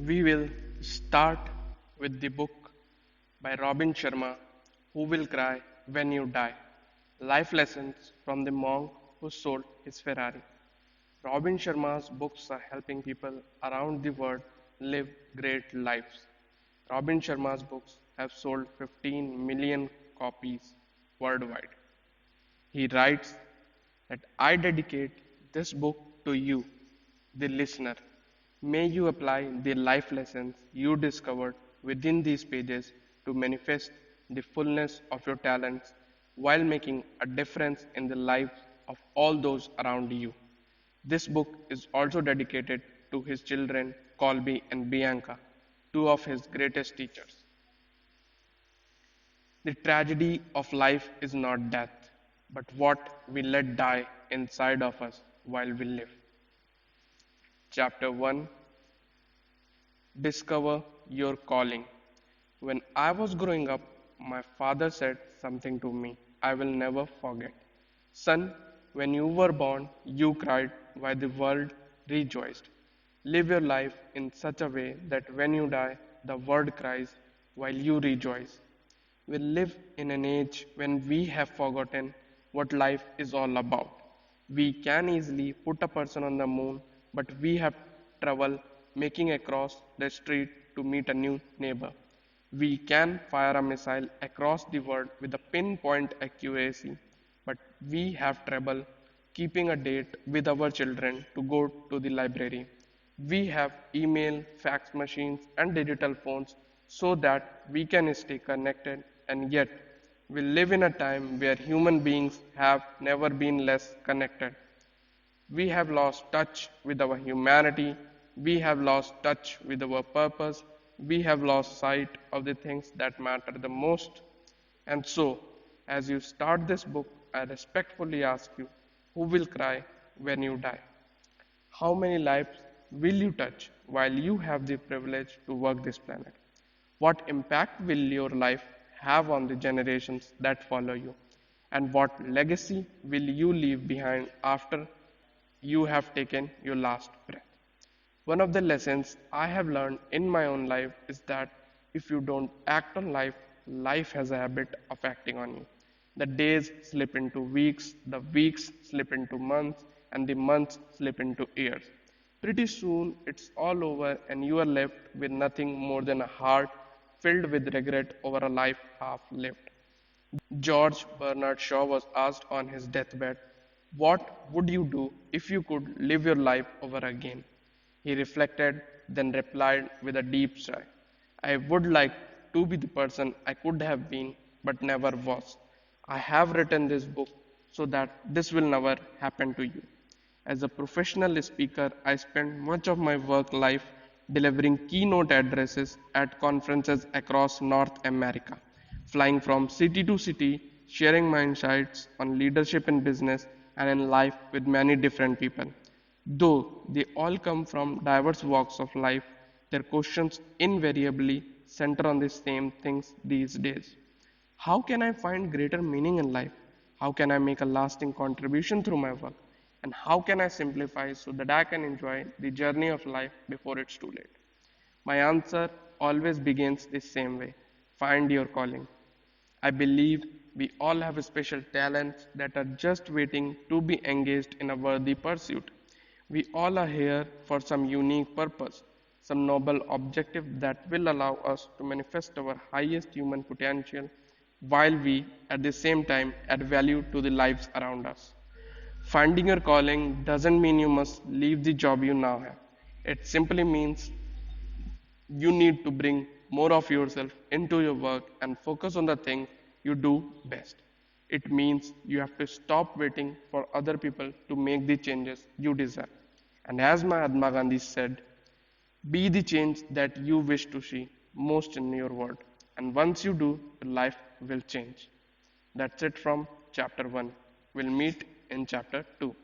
We will start with the book by Robin Sharma, Who Will Cry When You Die? Life Lessons from the Monk Who Sold His Ferrari. Robin Sharma's books are helping people around the world live great lives. Robin Sharma's books have sold 15 million copies worldwide. He writes that I dedicate this book to you, the listener. May you apply the life lessons you discovered within these pages to manifest the fullness of your talents while making a difference in the lives of all those around you. This book is also dedicated to his children, Colby and Bianca, two of his greatest teachers. The tragedy of life is not death, but what we let die inside of us while we live. Chapter 1, Discover Your Calling. When I was growing up, my father said something to me I will never forget. Son, when you were born, you cried while the world rejoiced. Live your life in such a way that when you die, the world cries while you rejoice. We live in an age when we have forgotten what life is all about. We can easily put a person on the moon, but we have trouble making across the street to meet a new neighbor. We can fire a missile across the world with a pinpoint accuracy, but we have trouble keeping a date with our children to go to the library. We have email, fax machines, and digital phones so that we can stay connected, and yet we live in a time where human beings have never been less connected. We have lost touch with our humanity. We have lost touch with our purpose. We have lost sight of the things that matter the most. And so, as you start this book, I respectfully ask you, who will cry when you die? How many lives will you touch while you have the privilege to work this planet? What impact will your life have on the generations that follow you? And what legacy will you leave behind after you have taken your last breath? One of the lessons I have learned in my own life is that if you don't act on life, life has a habit of acting on you. The days slip into weeks, the weeks slip into months, and the months slip into years. Pretty soon it's all over, and you are left with nothing more than a heart filled with regret over a life half lived. George Bernard Shaw was asked on his deathbed, what would you do if you could live your life over again? He reflected, then replied with a deep sigh, I would like to be the person I could have been but never was. I have written this book so that this will never happen to you. As a professional speaker, I spent much of my work life delivering keynote addresses at conferences across North America, flying from city to city, sharing my insights on leadership in business and in life with many different people. Though they all come from diverse walks of life, their questions invariably center on the same things these days. How can I find greater meaning in life? How can I make a lasting contribution through my work? And how can I simplify so that I can enjoy the journey of life before it's too late? My answer always begins the same way: find your calling. I believe we all have special talents that are just waiting to be engaged in a worthy pursuit. We all are here for some unique purpose, some noble objective that will allow us to manifest our highest human potential while we, at the same time, add value to the lives around us. Finding your calling doesn't mean you must leave the job you now have. It simply means you need to bring more of yourself into your work and focus on the thing you do best. It means you have to stop waiting for other people to make the changes you desire. And as Mahatma Gandhi said, be the change that you wish to see most in your world. And once you do, your life will change. That's it from chapter 1. We'll meet in chapter 2.